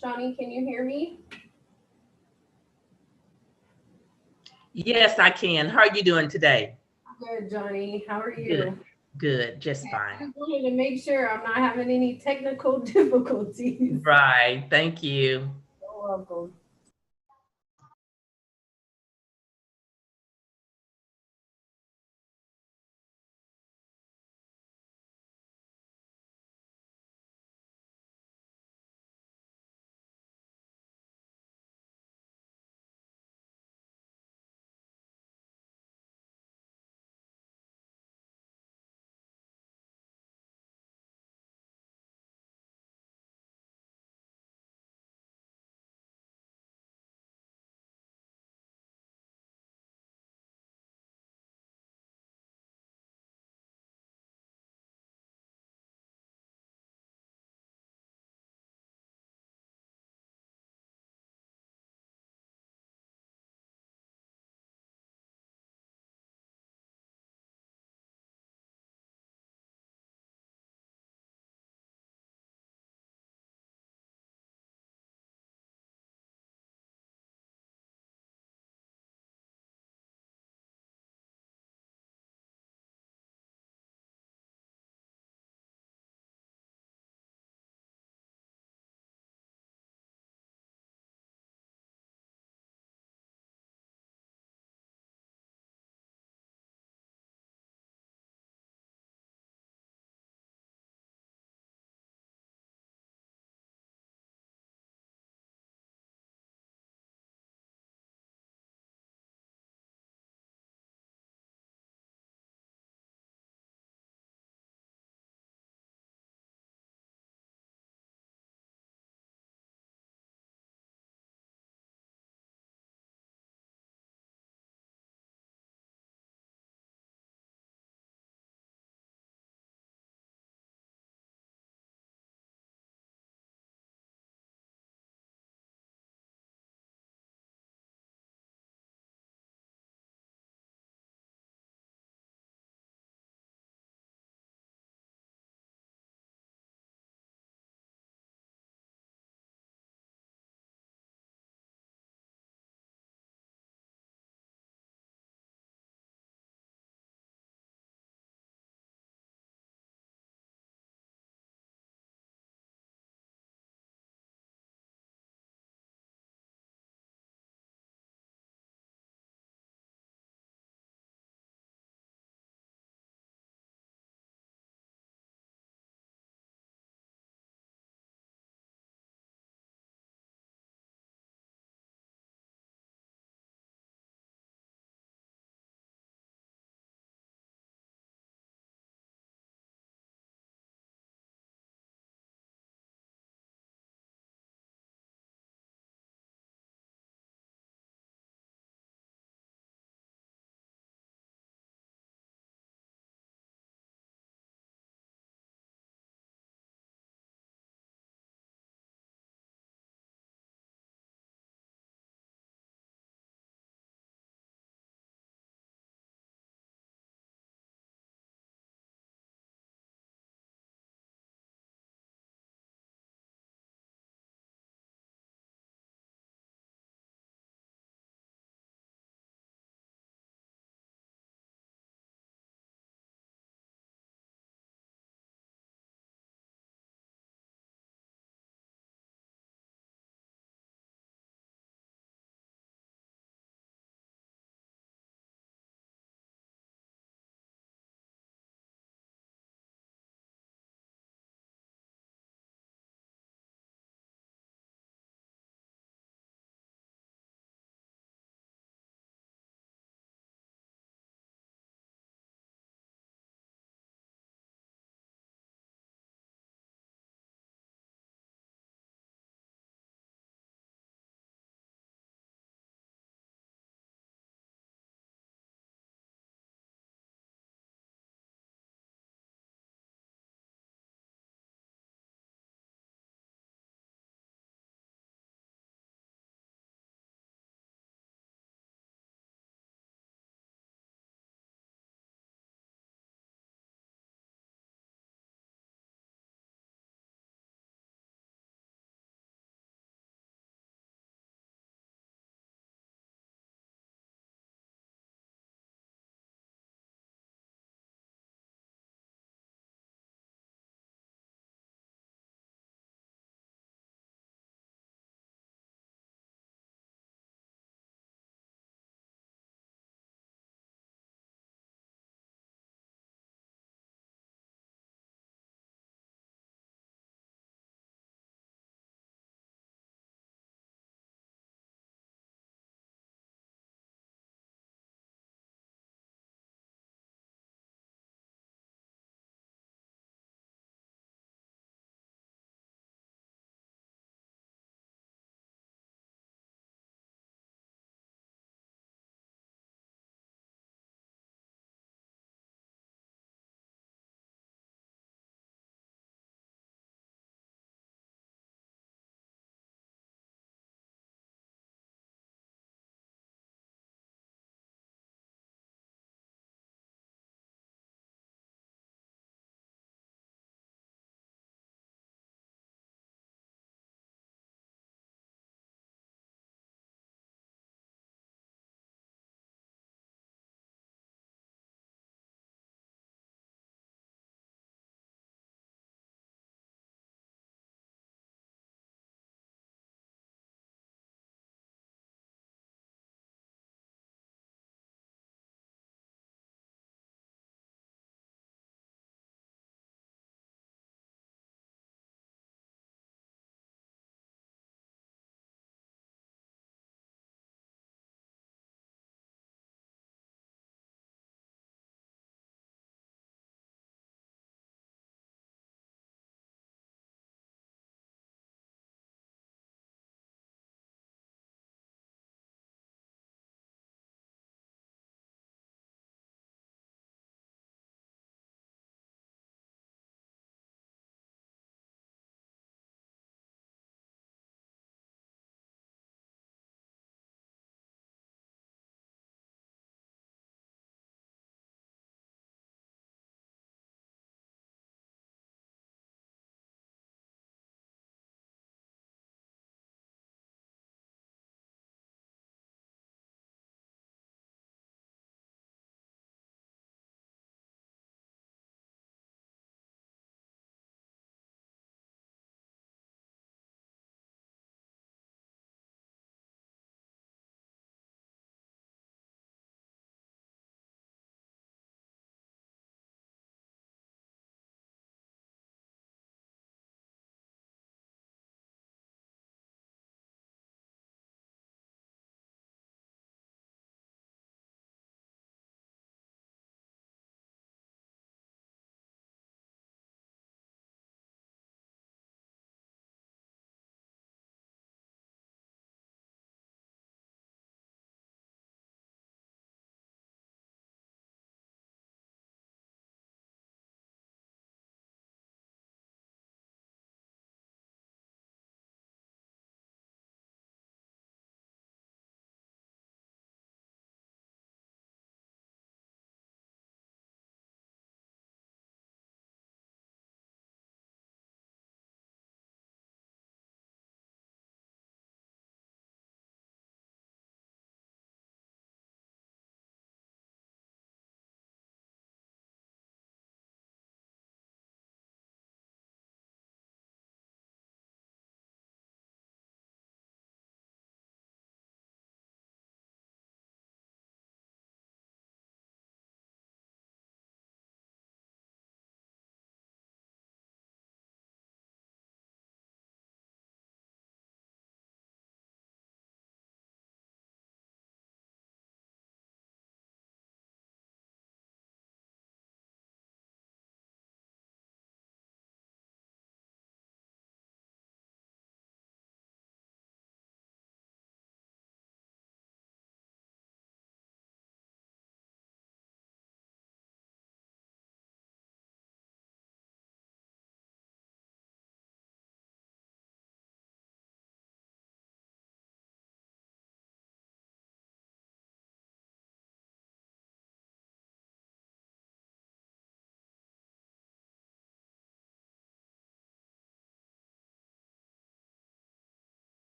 Johnny, can you hear me? Yes, I can. How are you doing today? Good, Johnny. How are Good, you? good, just Okay, fine. I just wanted to make sure I'm not having any technical difficulties. Right. Thank you. You're welcome.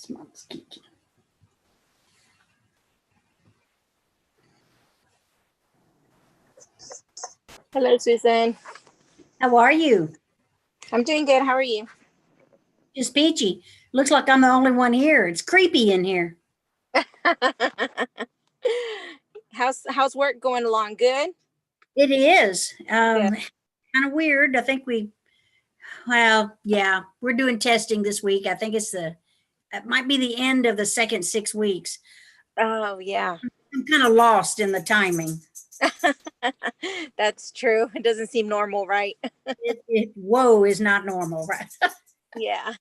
That's my mosquito. Hello, Susan. How are you? I'm doing good. How are you? Just peachy. Looks like I'm the only one here. It's creepy in here. How's work going along? Good? It is. Yeah. Kind of weird. I think yeah, we're doing testing this week. I think it might be the end of the second 6 weeks. Oh, yeah. I'm kind of lost in the timing. That's true. It doesn't seem normal, right? Whoa is not normal, right? Yeah.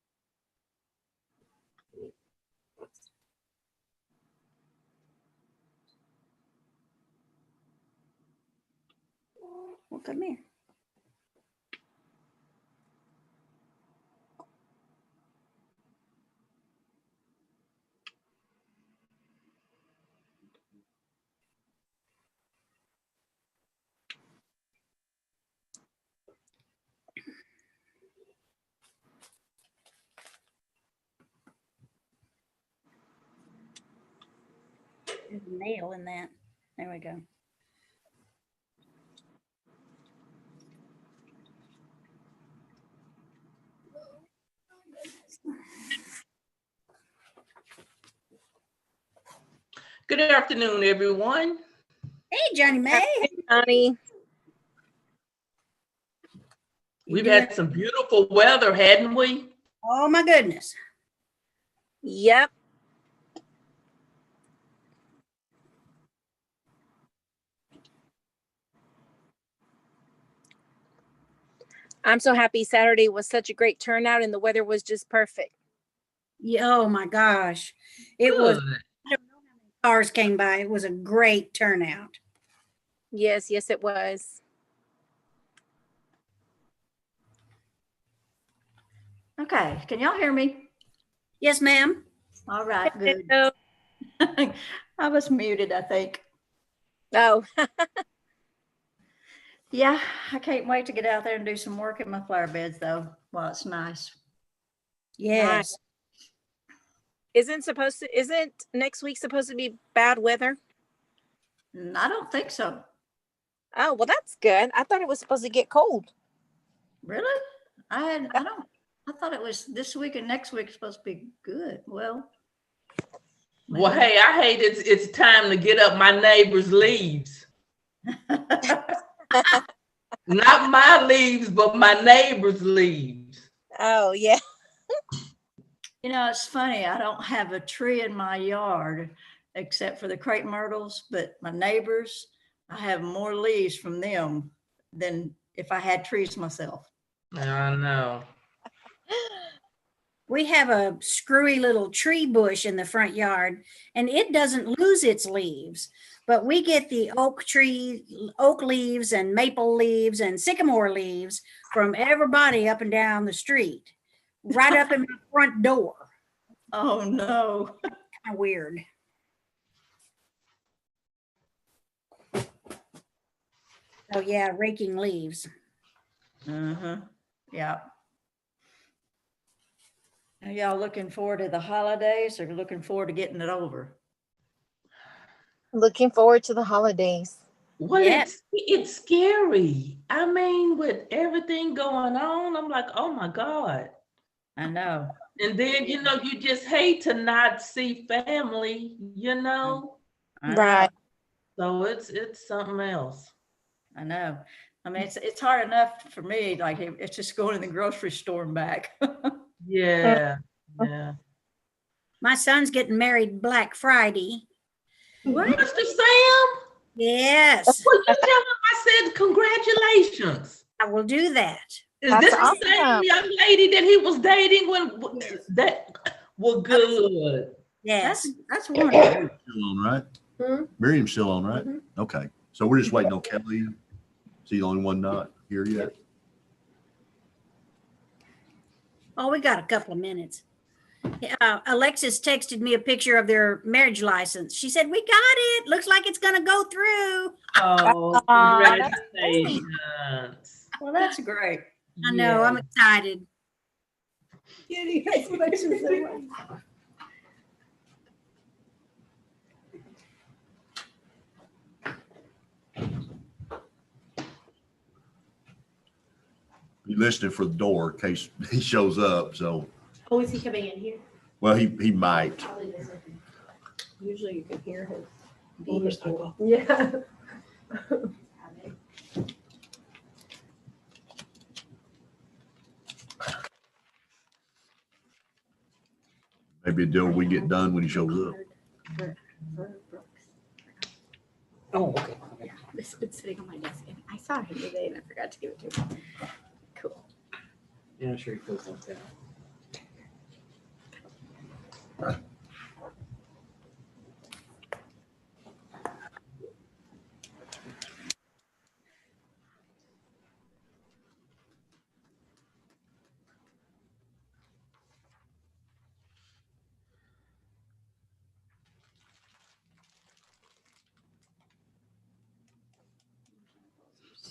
Well, come here. There's a nail in that. There we go. Good afternoon, everyone. Hey, Johnny May. Honey. We've had some beautiful weather, hadn't we? Oh my goodness. Yep. I'm so happy Saturday was such a great turnout and the weather was just perfect. Yeah, oh my gosh. It was, I don't know how many cars came by. It was a great turnout. Yes, it was. Okay, can y'all hear me? Yes, ma'am. All right, good. Hello. I was muted, I think. Oh, Yeah, I can't wait to get out there and do some work in my flower beds though, while it's nice. Yes. isn't next week supposed to be bad weather? I don't think so. Oh, well, that's good. I thought it was supposed to get cold. Really? I thought it was this week and next week supposed to be good. Well, Well, hey, I hate it's time to get up my neighbor's leaves. Not my leaves, but my neighbor's leaves. Oh, yeah. you know, it's funny. I don't have a tree in my yard except for the crepe myrtles, but my neighbors, I have more leaves from them than if I had trees myself. I know. We have a screwy little tree bush in the front yard, and it doesn't lose its leaves. But we get the oak leaves and maple leaves and sycamore leaves from everybody up and down the street, right up in my front door. Oh no. Kind of weird. Oh yeah, raking leaves. Yeah. Are y'all looking forward to the holidays or looking forward to getting it over? Looking forward to the holidays. Well, Yeah. it's scary. I mean, with everything going on, I'm like, oh my God. I know. And then, you just hate to not see family, I know. Right. So it's something else. I know. I mean, it's hard enough for me. Like it's just going to the grocery store and back. Yeah. Yeah. My son's getting married Black Friday. What? Mr. Sam? Yes, Well, you tell him I said congratulations. I will do that. Is That's this the awesome. same young lady that he was dating when that? Well, good. Yes. That's wonderful. Still on, right? Hmm? Miriam's still on, right? Mhm. Okay. So we're just waiting on Kelly. Is he the only one not here yet? Oh, we got a couple of minutes. Alexis texted me a picture of their marriage license. She said, "We got it. Looks like it's going to go through." Oh, Aw, that's great. congratulations. Well, that's great. I know. I'm excited. Kitty, that's what I should say. He's listening for the door in case he shows up. So, Oh, is he coming in here? well, he might. Probably doesn't. Usually you can hear his Motorcycle. Yeah. Maybe a deal we get done when he shows up. For Brooks. Oh, okay. Yeah, this has been sitting on my desk and I saw him today and I forgot to give it to him. Cool. Yeah, I'm sure he feels like that.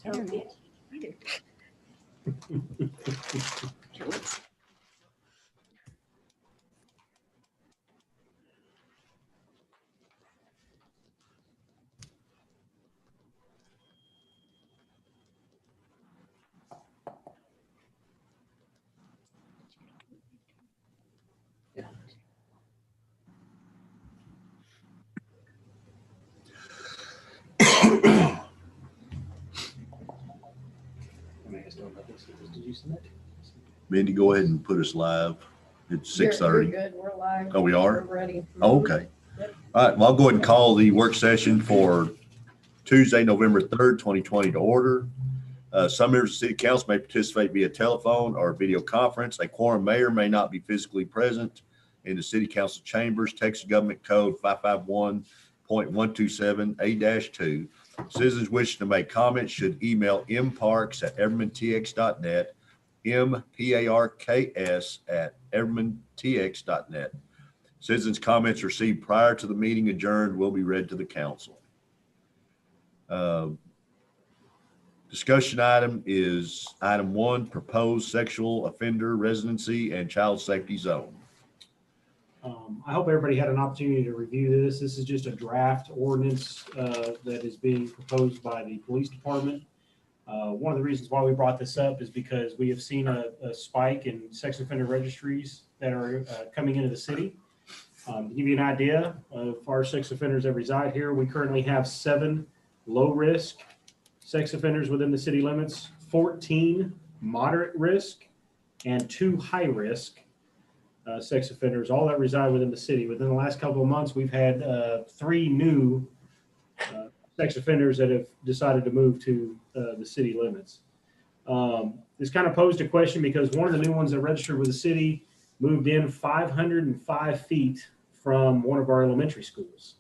Internet. Here, let's- Did you send it? Mindy, go ahead and put us live. It's You're 6:30. good. We're live. Oh, we are? We're ready. Oh, okay. All right. Well, I'll go ahead and call the work session for Tuesday, November 3rd, 2020 to order. Some members of the city council may participate via telephone or video conference. A quorum may or may not be physically present in the city council chambers. Texas Government Code 551.127A-2. Citizens wishing to make comments should email mparks@evermantx.net, mparks@evermantx.net. Citizens' comments received prior to the meeting adjourned will be read to the council. Discussion item is item 1, proposed sexual offender residency and child safety zone. I hope everybody had an opportunity to review this. This is just a draft ordinance that is being proposed by the police department. One of the reasons why we brought this up is because we have seen a spike in sex offender registries that are coming into the city. To give you an idea of our sex offenders that reside here, we currently have 7 low-risk sex offenders within the city limits, 14 moderate risk, and 2 high-risk sex offenders, all that reside within the city. Within the last couple of months, we've had 3 new sex offenders that have decided to move to the city limits. This kind of posed a question because one of the new ones that registered with the city moved in 505 feet from one of our elementary schools.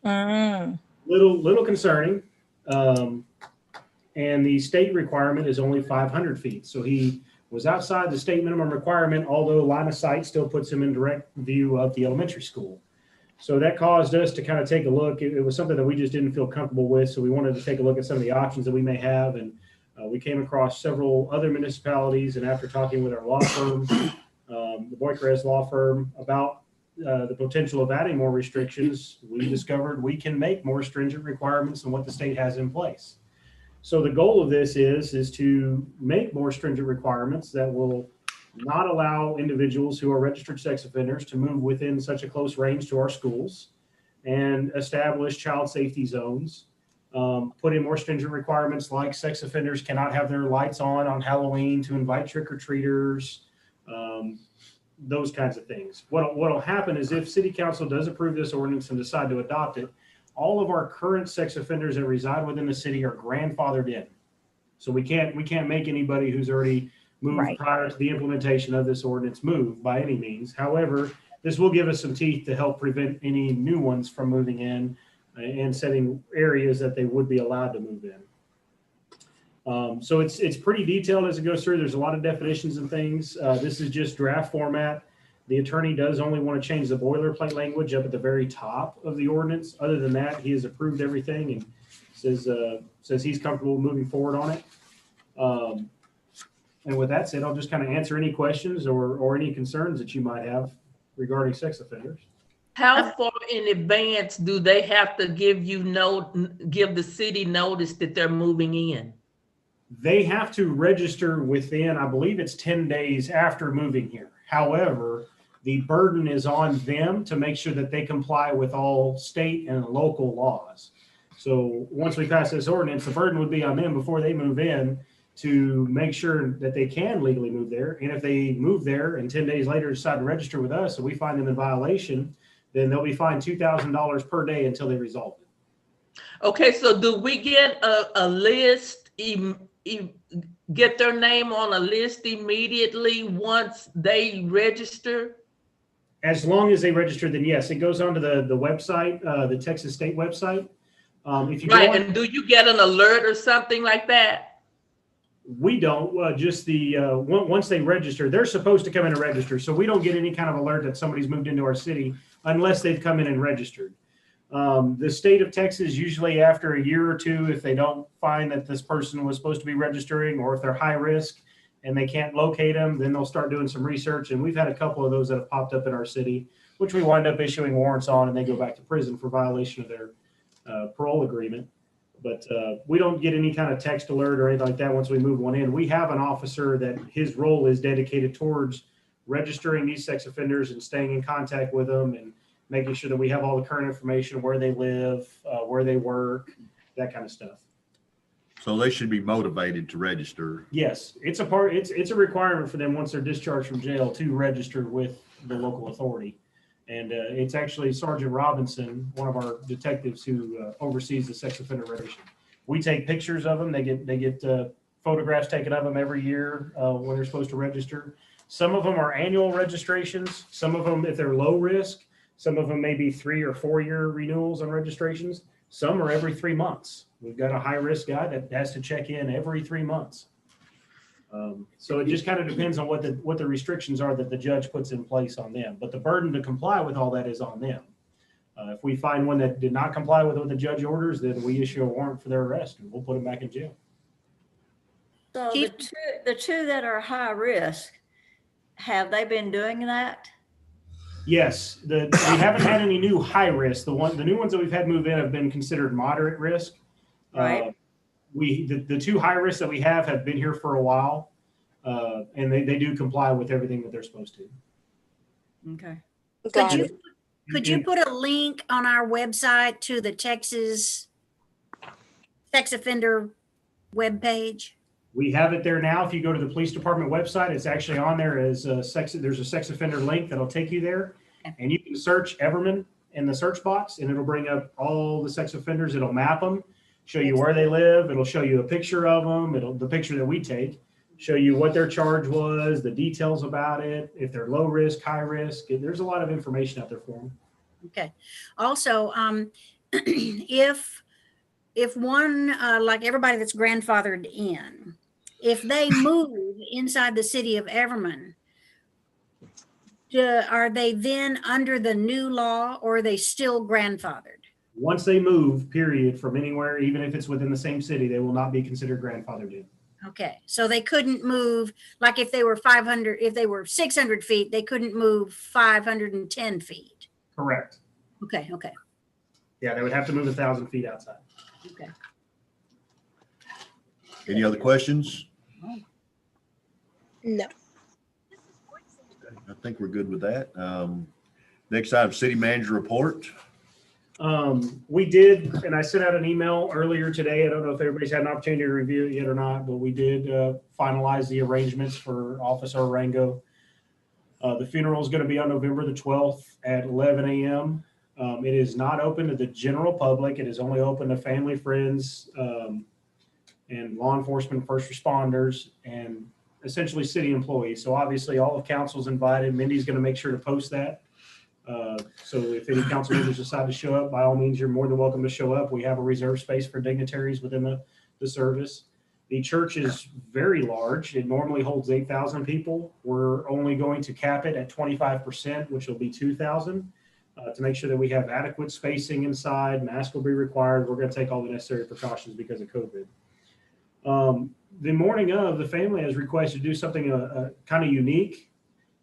Little concerning. And the state requirement is only 500 feet. So he was outside the state minimum requirement, although line of sight still puts him in direct view of the elementary school. So that caused us to kind of take a look. It was something that we just didn't feel comfortable with. So we wanted to take a look at some of the options that we may have. And we came across several other municipalities. And after talking with our law firm, the Boykrez law firm, about the potential of adding more restrictions, we discovered we can make more stringent requirements than what the state has in place. So the goal of this is to make more stringent requirements that will not allow individuals who are registered sex offenders to move within such a close range to our schools, and establish child safety zones, put in more stringent requirements like sex offenders cannot have their lights on Halloween to invite trick-or-treaters, those kinds of things. What'll happen is if city council does approve this ordinance and decide to adopt it, all of our current sex offenders that reside within the city are grandfathered in. So we can't make anybody who's already moved prior to the implementation of this ordinance move by any means. However, this will give us some teeth to help prevent any new ones from moving in and setting areas that they would be allowed to move in. So it's pretty detailed as it goes through. There's a lot of definitions and things. This is just draft format. The attorney does only want to change the boilerplate language up at the very top of the ordinance. Other than that, he has approved everything and says he's comfortable moving forward on it. And with that said, I'll just kind of answer any questions or any concerns that you might have regarding sex offenders. How far in advance do they have to give the city notice that they're moving in? They have to register within, I believe it's 10 days after moving here. However, the burden is on them to make sure that they comply with all state and local laws. So once we pass this ordinance, the burden would be on them before they move in to make sure that they can legally move there. And if they move there and 10 days later decide to register with us and we find them in violation, then they'll be fined $2,000 per day until they resolve it. Okay, so do we get a list, get their name on a list immediately once they register? As long as they register, then yes, it goes onto the website, the Texas State website. If you go Right, on, and do you get an alert or something like that? we don't, just once they register, they're supposed to come in and register. So we don't get any kind of alert that somebody's moved into our city unless they've come in and registered. The state of Texas, usually after a year or two, if they don't find that this person was supposed to be registering, or if they're high risk and they can't locate them, then they'll start doing some research. And we've had a couple of those that have popped up in our city, which we wind up issuing warrants on, and they go back to prison for violation of their parole agreement. But we don't get any kind of text alert or anything like that once we move one in. We have an officer that his role is dedicated towards registering these sex offenders and staying in contact with them and making sure that we have all the current information, where they live, where they work, that kind of stuff. So they should be motivated to register. Yes, it's a requirement for them once they're discharged from jail to register with the local authority. And it's actually Sergeant Robinson, one of our detectives, who oversees the sex offender registration. We take pictures of them. They get photographs taken of them every year when they're supposed to register. Some of them are annual registrations. Some of them, if they're low risk, some of them may be 3 or 4 year renewals on registrations. Some are every 3 months. We've got a high risk guy that has to check in every 3 months. So it just kind of depends on what the restrictions are that the judge puts in place on them. But the burden to comply with all that is on them. If we find one that did not comply with what the judge orders, then we issue a warrant for their arrest and we'll put them back in jail. So the two that are high risk, have they been doing that? Yes, we haven't had any new high risk. The new ones that we've had move in have been considered moderate risk. Right. The 2 high risks that we have been here for a while, and they do comply with everything that they're supposed to. Okay. Could you put a link on our website to the Texas sex offender webpage? We have it there now. If you go to the police department website, it's actually on there as there's a sex offender link that'll take you there, and you can search Everman in the search box, and it'll bring up all the sex offenders. It'll map them, show you where they live. It'll show you a picture of them. The picture that we take, show you what their charge was, the details about it, if they're low risk, high risk. There's a lot of information out there for them. Okay. Also, if one, like everybody that's grandfathered in, if they move inside the city of Everman, are they then under the new law, or are they still grandfathered? Once they move, period, from anywhere, even if it's within the same city, they will not be considered grandfathered in. Okay, so they couldn't move, like if they were 600 feet, they couldn't move 510 feet. Correct. Okay. Yeah, they would have to move 1,000 feet outside. Okay. Any other questions? No. I think we're good with that. Next item, city manager report. We did, and I sent out an email earlier today. I don't know if everybody's had an opportunity to review it yet or not, but we did finalize the arrangements for Officer Rango. The funeral is going to be on November the 12th at 11 a.m. It is not open to the general public. It is only open to family, friends, and law enforcement, first responders, and essentially city employees. So obviously all of council's invited. Mindy's going to make sure to post that. So if any council members decide to show up, by all means, you're more than welcome to show up. We have a reserved space for dignitaries within the service. The church is very large. It normally holds 8,000 people. We're only going to cap it at 25%, which will be 2,000, to make sure that we have adequate spacing inside. Mask will be required. We're going to take all the necessary precautions because of COVID. The morning of, the family has requested to do something kind of unique,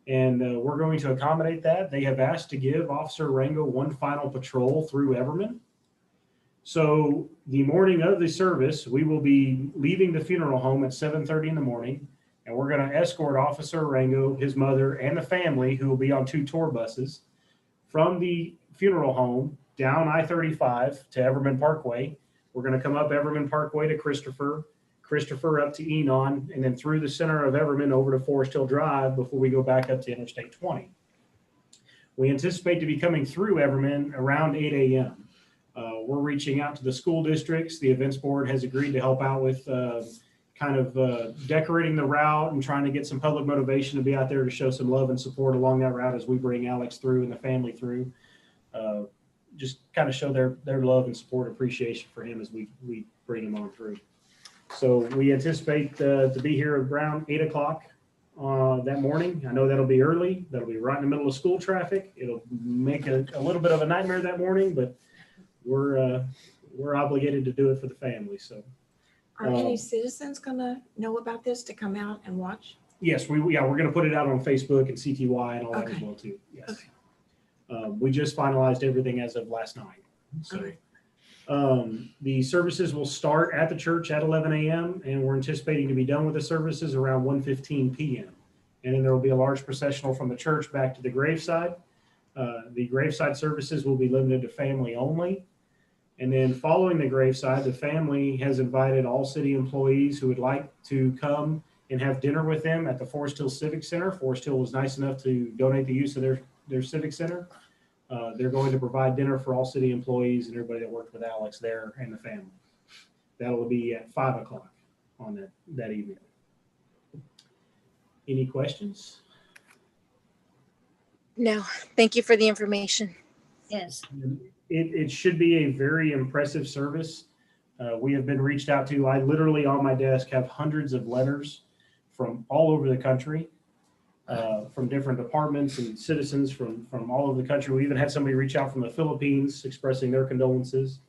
and we're going to accommodate that. They have asked to give Officer Rango one final patrol through Everman. So the morning of the service, we will be leaving the funeral home at 7:30 in the morning. And we're going to escort Officer Rango, his mother, and the family, who will be on 2 tour buses, from the funeral home down I-35 to Everman Parkway. We're going to come up Everman Parkway to Christopher up to Enon, and then through the center of Everman over to Forest Hill Drive before we go back up to Interstate 20. We anticipate to be coming through Everman around 8 a.m. We're reaching out to the school districts. The events board has agreed to help out with decorating the route and trying to get some public motivation to be out there to show some love and support along that route as we bring Alex through and the family through. Just kind of show their love and support, appreciation for him as we bring him on through. So we anticipate to be here around 8 o'clock that morning. I know that'll be early. That'll be right in the middle of school traffic. It'll make a little bit of a nightmare that morning, but we're obligated to do it for the family. So, Are any citizens gonna know about this to come out and watch? yes, we're going to put it out on Facebook and CTY and all that as Okay. well too. Yes. Okay. We just finalized everything as of last night. So. Okay. The services will start at the church at 11 a.m. and we're anticipating to be done with the services around 1:15 p.m. And then there will be a large processional from the church back to the graveside. The graveside services will be limited to family only. And then following the graveside, the family has invited all city employees who would like to come and have dinner with them at the Forest Hill Civic Center. Forest Hill was nice enough to donate the use of their civic center. They're going to provide dinner for all city employees and everybody that worked with Alex there and the family. That'll be at 5 o'clock on that evening. Any questions? No, thank you for the information. Yes. It should be a very impressive service. We have been reached out to. I literally on my desk have hundreds of letters from all over the country. From different departments and citizens from all over the country. We even had somebody reach out from the Philippines expressing their condolences.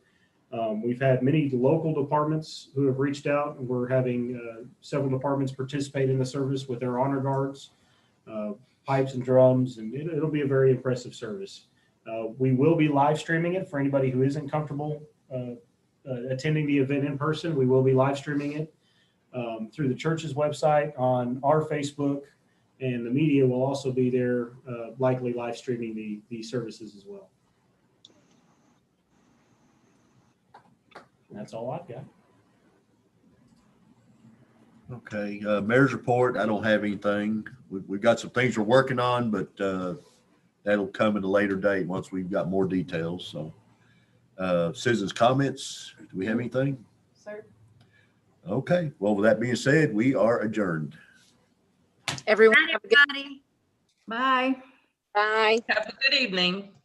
We've had many local departments who have reached out, and we're having several departments participate in the service with their honor guards, pipes and drums, and it'll be a very impressive service. We will be live streaming it for anybody who isn't comfortable attending the event in person. We will be live streaming it through the church's website, on our Facebook, and the media will also be there, likely live streaming the services as well. And that's all I've got. Okay, mayor's report, I don't have anything. We've got some things we're working on, but that'll come at a later date once we've got more details. So citizens' comments, do we have anything? Sir. Okay, well, with that being said, we are adjourned. Everyone, Night, have a good everybody. Bye. bye. Have a good evening.